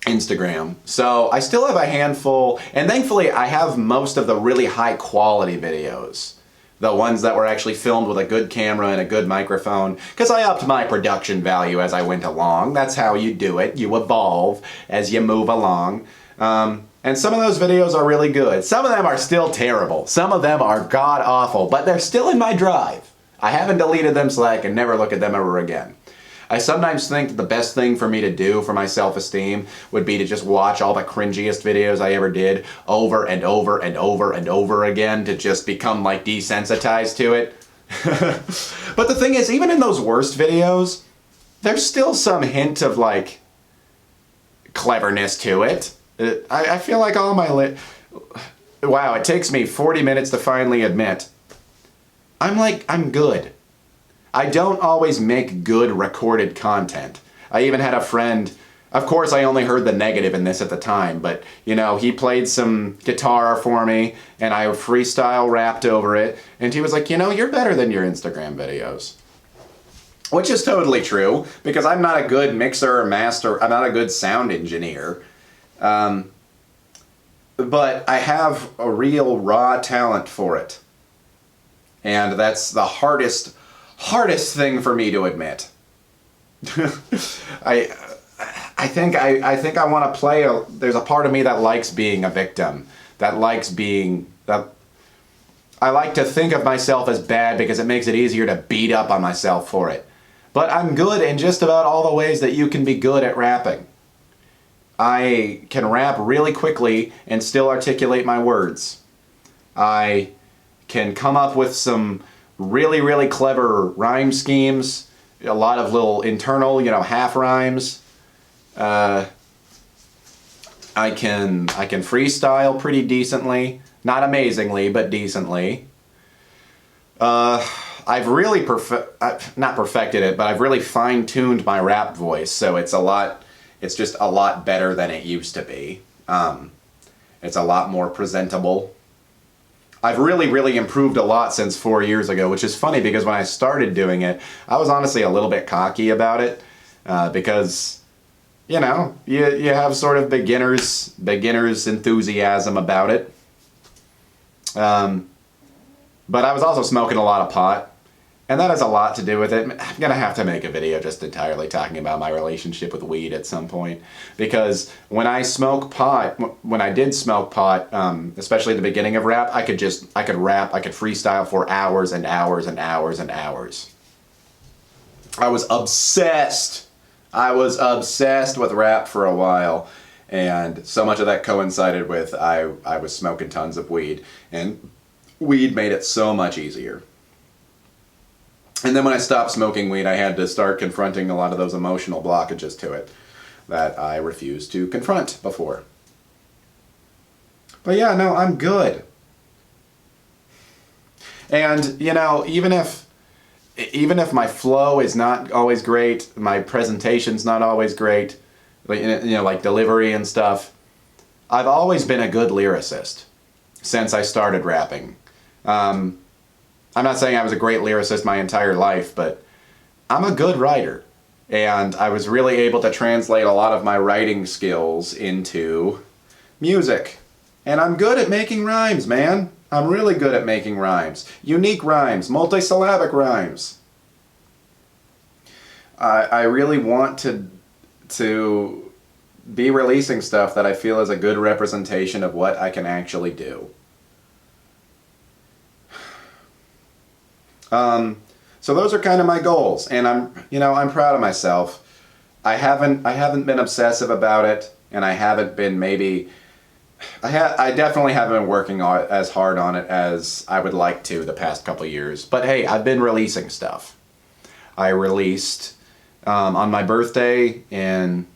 Instagram. So I still have a handful, and thankfully I have most of the really high quality videos. The ones that were actually filmed with a good camera and a good microphone, because I upped my production value as I went along. That's how you do it. You evolve as you move along. And some of those videos are really good. Some of them are still terrible. Some of them are god-awful, but they're still in my drive. I haven't deleted them so I can never look at them ever again. I sometimes think that the best thing for me to do for my self-esteem would be to just watch all the cringiest videos I ever did over and over and over and over again to just become like desensitized to it. But the thing is, even in those worst videos, there's still some hint of like cleverness to it. I feel like all my wow, it takes me 40 minutes to finally admit I'm good. I don't always make good recorded content. I even had a friend, of course I only heard the negative in this at the time, but he played some guitar for me and I freestyle rapped over it, and he was like, you're better than your Instagram videos. Which is totally true, because I'm not a good mixer or master, I'm not a good sound engineer. But I have a real raw talent for it. And that's the hardest thing for me to admit. I think I want to play there's a part of me that likes being a victim, that I like to think of myself as bad because it makes it easier to beat up on myself for it. But I'm good in just about all the ways that you can be good at rapping. I can rap really quickly and still articulate my words. I can come up with some really, really clever rhyme schemes, a lot of little internal, half rhymes. I can freestyle pretty decently. Not amazingly, but decently. I've really not perfected it, but I've really fine-tuned my rap voice, so it's just a lot better than it used to be. It's a lot more presentable. I've really, really improved a lot since 4 years ago, which is funny because when I started doing it, I was honestly a little bit cocky about it, because, you have sort of beginner's enthusiasm about it. But I was also smoking a lot of pot, and that has a lot to do with it. I'm gonna have to make a video just entirely talking about my relationship with weed at some point, because when I did smoke pot, especially at the beginning of rap, I could rap, I could freestyle for hours and hours and hours and hours. I was obsessed with rap for a while, and so much of that coincided with I was smoking tons of weed, and weed made it so much easier. And then when I stopped smoking weed, I had to start confronting a lot of those emotional blockages to it that I refused to confront before. But yeah, no, I'm good. And, even if my flow is not always great, my presentation's not always great, like delivery and stuff, I've always been a good lyricist since I started rapping. I'm not saying I was a great lyricist my entire life, but I'm a good writer. And I was really able to translate a lot of my writing skills into music. And I'm good at making rhymes, man. I'm really good at making rhymes. Unique rhymes, multisyllabic rhymes. I really want to be releasing stuff that I feel is a good representation of what I can actually do. So those are kind of my goals, and I'm proud of myself. I haven't been obsessive about it, and I haven't been I definitely haven't been working as hard on it as I would like to the past couple years. But hey, I've been releasing stuff. I released on my birthday in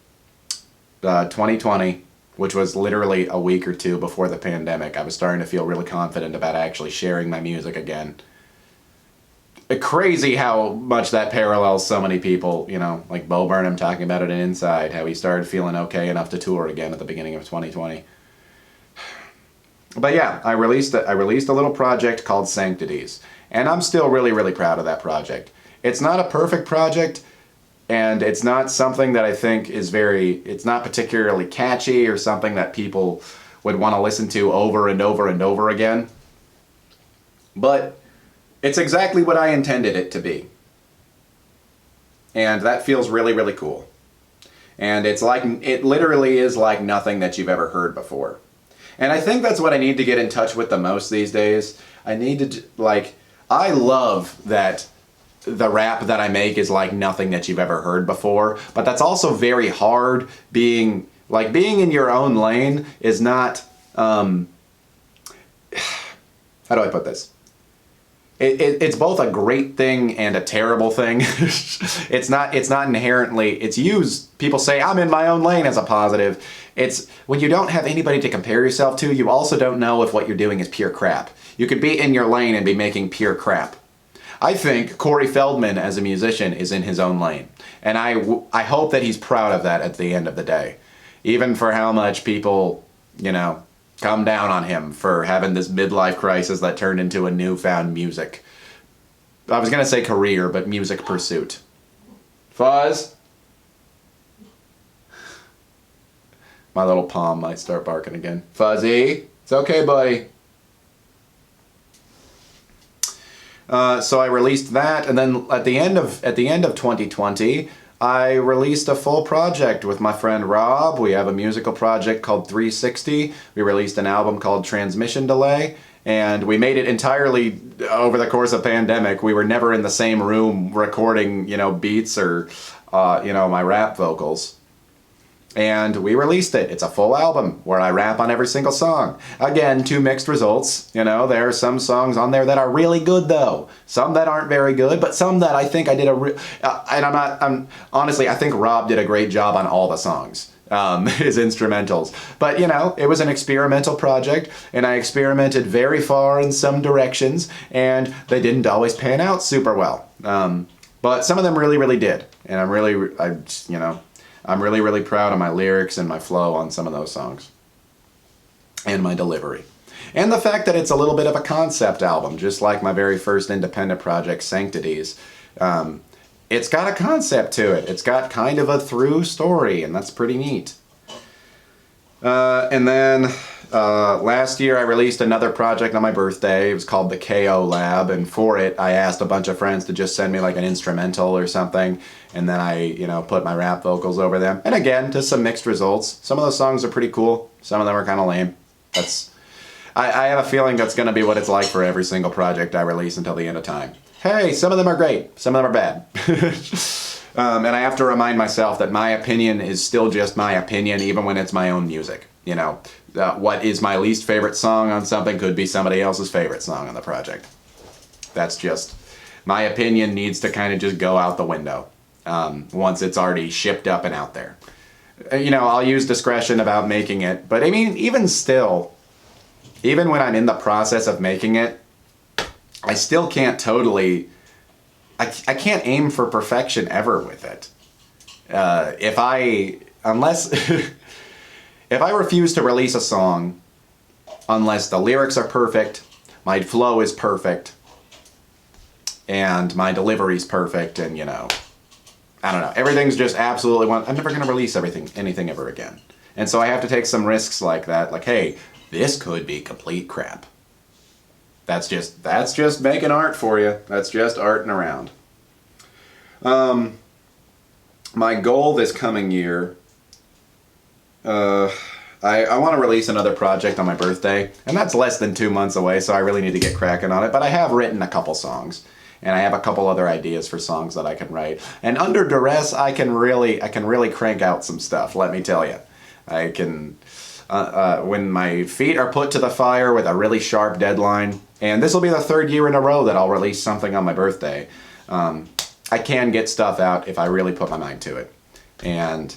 2020, which was literally a week or two before the pandemic. I was starting to feel really confident about actually sharing my music again. Crazy how much that parallels so many people, like Bo Burnham talking about it in Inside, how he started feeling okay enough to tour again at the beginning of 2020. But yeah, I released a little project called Sanctities, and I'm still really, really proud of that project. It's not a perfect project, and it's not something that I think it's not particularly catchy or something that people would want to listen to over and over and over again. But it's exactly what I intended it to be. And that feels really, really cool. And it literally is like nothing that you've ever heard before. And I think that's what I need to get in touch with the most these days. I love that the rap that I make is like nothing that you've ever heard before, but that's also very hard. Being in your own lane is not, how do I put this? It's both a great thing and a terrible thing. It's not inherently, people say I'm in my own lane as a positive. It's when you don't have anybody to compare yourself to, you also don't know if what you're doing is pure crap. You could be in your lane and be making pure crap. I think Corey Feldman as a musician is in his own lane. And I hope that he's proud of that at the end of the day. Even for how much people, come down on him for having this midlife crisis that turned into a newfound music. I was going to say career, but music pursuit. Fuzz? My little palm might start barking again. Fuzzy? It's okay, buddy. So I released that, and then at the end of 2020, I released a full project with my friend Rob. We have a musical project called 360. We released an album called Transmission Delay, and we made it entirely over the course of pandemic. We were never in the same room recording, beats or, my rap vocals. And we released it. It's a full album where I rap on every single song. Again, two mixed results. You know, there are some songs on there that are really good though. Some that aren't very good, but some that I think I did honestly, I think Rob did a great job on all the songs. His instrumentals. But, you know, it was an experimental project, and I experimented very far in some directions, and they didn't always pan out super well. But some of them really, really did. And I'm really, really proud of my lyrics and my flow on some of those songs. And my delivery. And the fact that it's a little bit of a concept album, just like my very first independent project, Sanctities. It's got a concept to it. It's got kind of a through story, and that's pretty neat. And then last year I released another project on my birthday. It was called the KO Lab, and for it I asked a bunch of friends to just send me like an instrumental or something, and then I, put my rap vocals over them. And again, just some mixed results. Some of those songs are pretty cool. Some of them are kind of lame. I have a feeling that's going to be what it's like for every single project I release until the end of time. Hey, some of them are great, some of them are bad. And I have to remind myself that my opinion is still just my opinion, even when it's my own music. What is my least favorite song on something could be somebody else's favorite song on the project. That's just, my opinion needs to kind of just go out the window once it's already shipped up and out there. I'll use discretion about making it, but I mean, even still, even when I'm in the process of making it, I still can't totally, I can't aim for perfection ever with it. If I refuse to release a song, unless the lyrics are perfect, my flow is perfect, and my delivery's perfect, and I don't know, everything's just absolutely I'm never going to release anything ever again. And so I have to take some risks like that, like, hey, this could be complete crap. That's just making art for you. That's just arting around. My goal this coming year, I want to release another project on my birthday, and that's less than 2 months away, so I really need to get cracking on it. But I have written a couple songs, and I have a couple other ideas for songs that I can write. And under duress, I can really crank out some stuff, let me tell you. I can, when my feet are put to the fire with a really sharp deadline, and this will be the third year in a row that I'll release something on my birthday, I can get stuff out if I really put my mind to it. And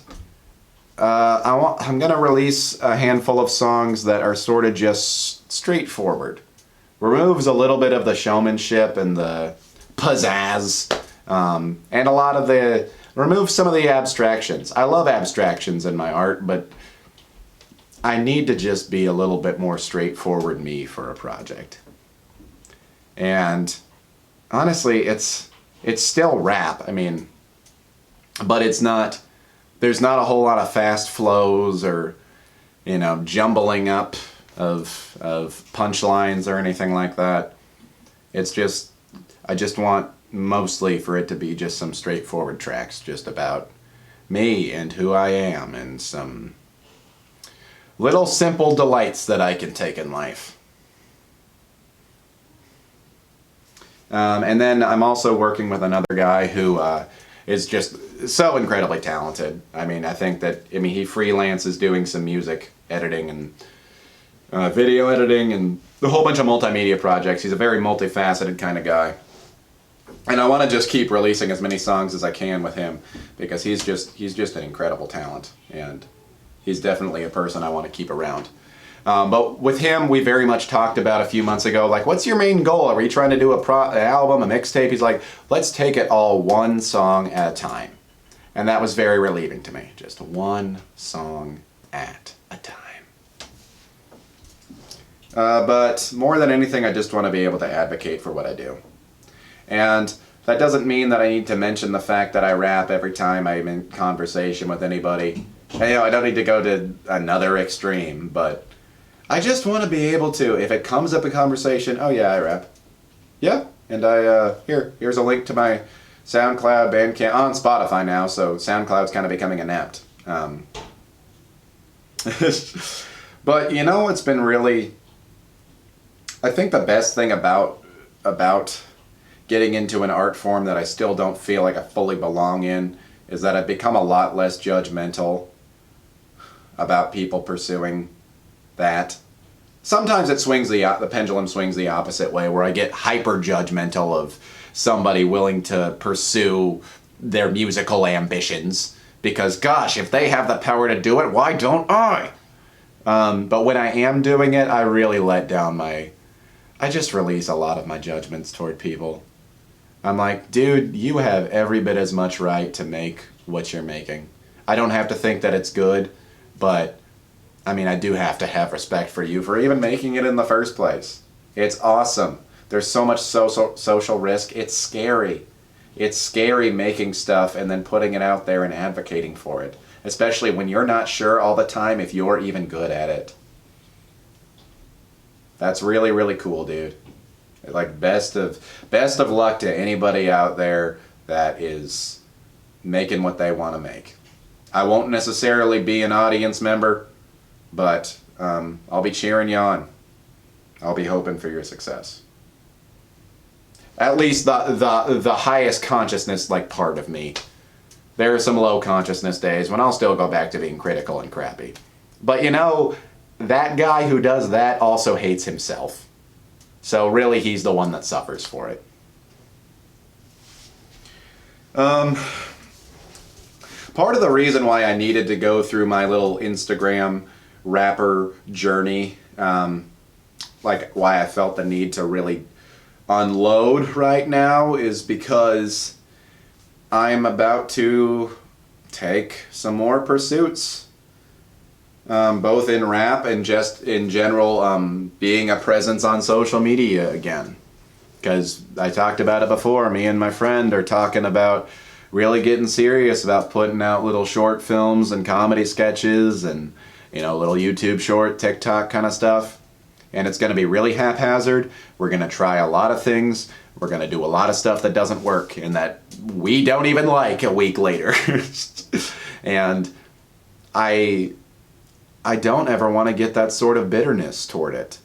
I'm going to release a handful of songs that are sort of just straightforward. Removes a little bit of the showmanship and the pizzazz, and a lot of removes some of the abstractions. I love abstractions in my art, but I need to just be a little bit more straightforward me for a project. And honestly, it's still rap, I mean, but there's not a whole lot of fast flows or, jumbling up of punchlines or anything like that. It's just, I just want mostly for it to be just some straightforward tracks, just about me and who I am and some little simple delights that I can take in life. And then I'm also working with another guy who is just so incredibly talented. I mean, I think he freelances doing some music editing and video editing and a whole bunch of multimedia projects. He's a very multifaceted kind of guy. And I want to just keep releasing as many songs as I can with him because he's just an incredible talent, and he's definitely a person I want to keep around. But with him, we very much talked about a few months ago, like, what's your main goal? Are we trying to do an album, a mixtape? He's like, let's take it all one song at a time. And that was very relieving to me. Just one song at a time. But more than anything, I just want to be able to advocate for what I do. And that doesn't mean that I need to mention the fact that I rap every time I'm in conversation with anybody. And, I don't need to go to another extreme, but I just want to be able to, if it comes up in conversation, oh yeah, I rap. Yeah, and here's a link to my SoundCloud, Bandcamp, on Spotify now, so SoundCloud's kind of becoming inept. But it's been really, I think the best thing about getting into an art form that I still don't feel like I fully belong in is that I've become a lot less judgmental about people pursuing that. Sometimes it swings the pendulum swings the opposite way, where I get hyper judgmental of somebody willing to pursue their musical ambitions, because gosh, if they have the power to do it, why don't I? But when I am doing it, I really I just release a lot of my judgments toward people. I'm like, dude, you have every bit as much right to make what you're making. I don't have to think that it's good, but I mean, I do have to have respect for you for even making it in the first place. It's awesome. There's so much social risk. It's scary. It's scary making stuff and then putting it out there and advocating for it, especially when you're not sure all the time if you're even good at it. That's really, really cool, dude. Like, best of luck to anybody out there that is making what they want to make. I won't necessarily be an audience member, but I'll be cheering you on. I'll be hoping for your success. At least the highest consciousness, like, part of me. There are some low consciousness days when I'll still go back to being critical and crappy. But you know, that guy who does that also hates himself. So really, he's the one that suffers for it. Part of the reason why I needed to go through my little Instagram rapper journey, like why I felt the need to really unload right now, is because I'm about to take some more pursuits, both in rap and just in general, being a presence on social media again. Because I talked about it before, me and my friend are talking about really getting serious about putting out little short films and comedy sketches and, you know, little YouTube short, TikTok kind of stuff. And it's going to be really haphazard. We're going to try a lot of things. We're going to do a lot of stuff that doesn't work and that we don't even like a week later. And I don't ever want to get that sort of bitterness toward it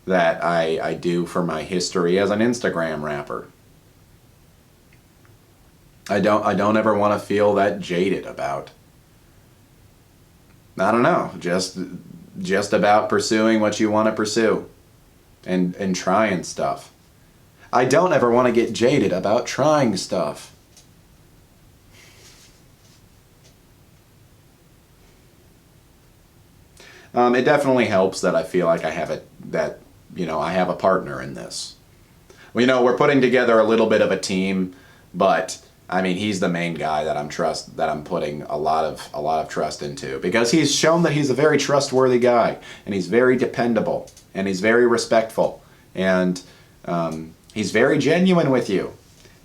that I do for my history as an Instagram rapper. I don't ever want to feel that jaded about, I don't know, just about pursuing what you want to pursue and trying stuff. I don't ever want to get jaded about trying stuff. It definitely helps that I feel like I have I have a partner in this. Well, you know, we're putting together a little bit of a team, but I mean, he's the main guy that I'm putting a lot of trust into, because he's shown that he's a very trustworthy guy, and he's very dependable, and he's very respectful, and he's very genuine with you.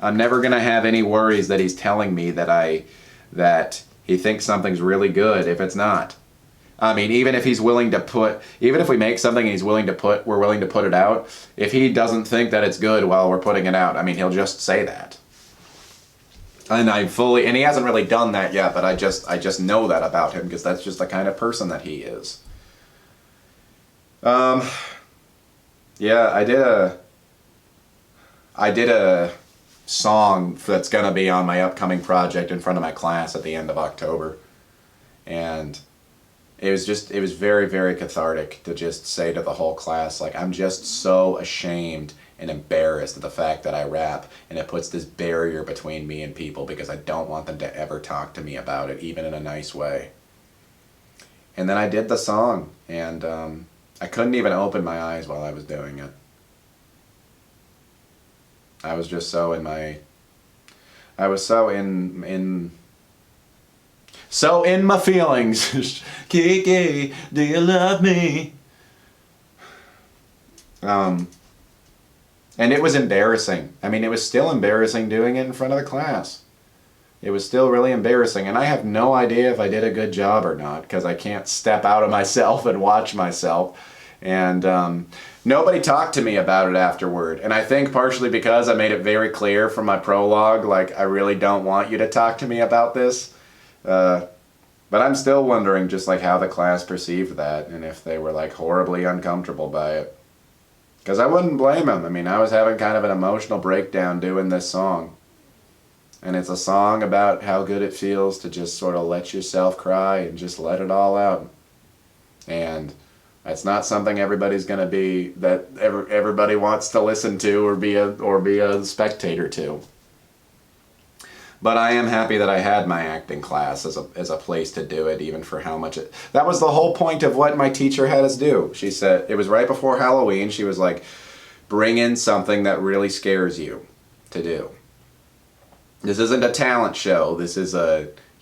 I'm never gonna have any worries that he's telling me that he thinks something's really good if it's not. I mean, even if we make something and we're willing to put it out, if he doesn't think that it's good while we're putting it out, I mean, he'll just say that. And he hasn't really done that yet, but I just know that about him, because that's just the kind of person that he is. Yeah, I did a song that's gonna be on my upcoming project in front of my class at the end of October, and it was very, very cathartic to just say to the whole class, like, I'm just so ashamed and embarrassed at the fact that I rap, and it puts this barrier between me and people because I don't want them to ever talk to me about it, even in a nice way. And then I did the song, and I couldn't even open my eyes while I was doing it. I was just so in my feelings. Kiki, do you love me? And it was embarrassing. I mean, it was still embarrassing doing it in front of the class. It was still really embarrassing, and I have no idea if I did a good job or not, because I can't step out of myself and watch myself. And nobody talked to me about it afterward. And I think partially because I made it very clear from my prologue, like, I really don't want you to talk to me about this. But I'm still wondering just like how the class perceived that, and if they were like horribly uncomfortable by it. Because I wouldn't blame them. I mean, I was having kind of an emotional breakdown doing this song. And it's a song about how good it feels to just sort of let yourself cry and just let it all out. And that's not something everybody's going to be, that everybody wants to listen to or be a spectator to. But I am happy that I had my acting class as a place to do it, even for how much it... That was the whole point of what my teacher had us do. She said, it was right before Halloween, she was like, bring in something that really scares you to do. This isn't a talent show, this is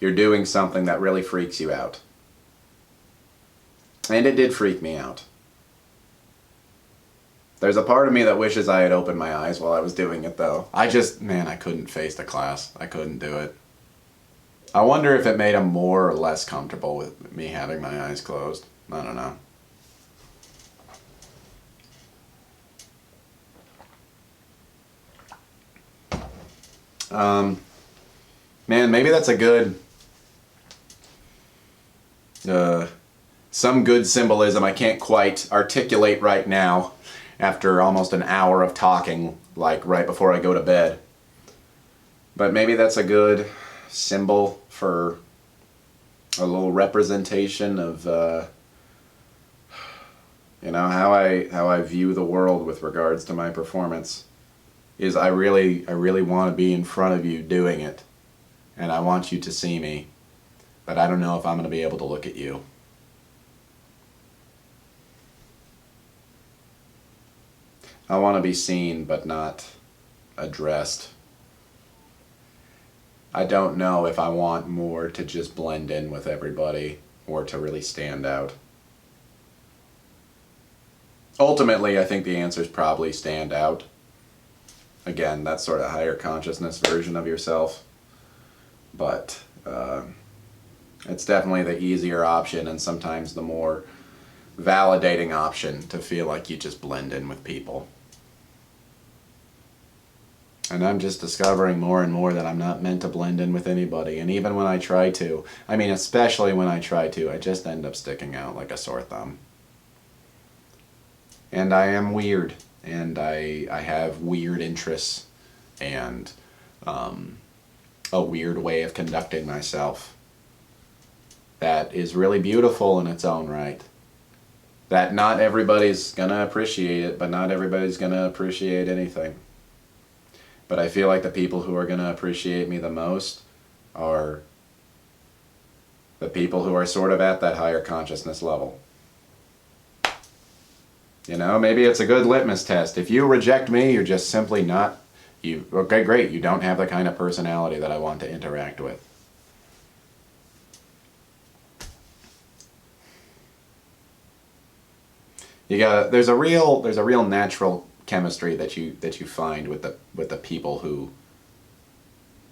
you're doing something that really freaks you out. And it did freak me out. There's a part of me that wishes I had opened my eyes while I was doing it, though. I couldn't face the class. I couldn't do it. I wonder if it made them more or less comfortable with me having my eyes closed. I don't know. Man, maybe that's a good... some good symbolism I can't quite articulate right now after almost an hour of talking, like right before I go to bed. But maybe that's a good symbol for a little representation of how I view the world with regards to my performance. Is I really want to be in front of you doing it, and I want you to see me, but I don't know if I'm going to be able to look at you. I want to be seen but not addressed. I don't know if I want more to just blend in with everybody or to really stand out. Ultimately, I think the answer is probably stand out. Again, that sort of higher consciousness version of yourself. But it's definitely the easier option and sometimes the more validating option to feel like you just blend in with people. And I'm just discovering more and more that I'm not meant to blend in with anybody. And even when I try to, especially when I try to, I just end up sticking out like a sore thumb. And I am weird. And I have weird interests and a weird way of conducting myself that is really beautiful in its own right. That not everybody's gonna appreciate it, but not everybody's gonna appreciate anything. But I feel like the people who are gonna appreciate me the most are the people who are sort of at that higher consciousness level. Maybe it's a good litmus test. If you reject me, you're just simply not... Okay, great, you don't have the kind of personality that I want to interact with. There's a real natural chemistry that you find with the people who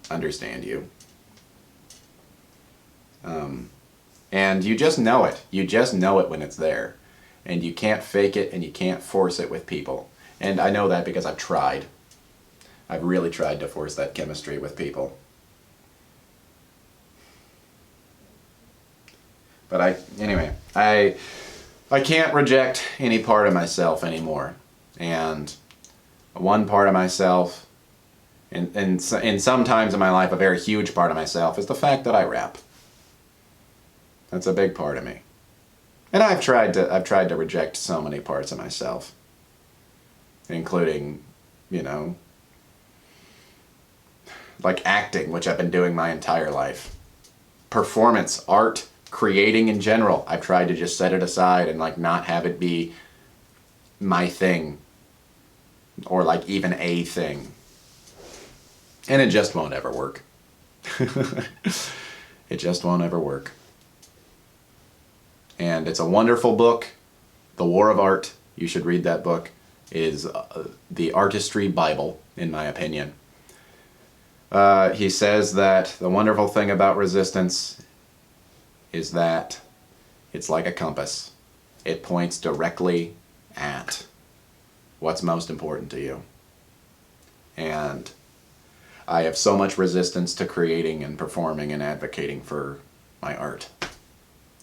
understand you. And you just know it. You just know it when it's there. And you can't fake it and you can't force it with people. And I know that because I've tried. I've really tried to force that chemistry with people. But I can't reject any part of myself anymore. And one part of myself, and some times in my life, a very huge part of myself, is the fact that I rap. That's a big part of me. And I've tried to reject so many parts of myself, including, like acting, which I've been doing my entire life. Performance, art, creating in general. I've tried to just set it aside and not have it be my thing, or even a thing. And it just won't ever work. It just won't ever work. And it's a wonderful book, The War of Art. You should read that book. It is the artistry Bible, in my opinion. He says that the wonderful thing about resistance is that it's like a compass. It points directly at what's most important to you. And I have so much resistance to creating and performing and advocating for my art.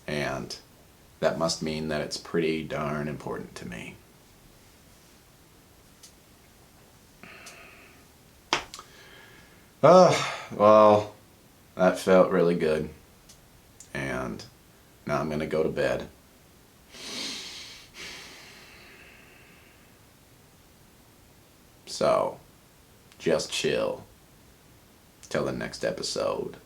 And that must mean that it's pretty darn important to me. Well, that felt really good. And now I'm going to go to bed. So, just chill. Till the next episode.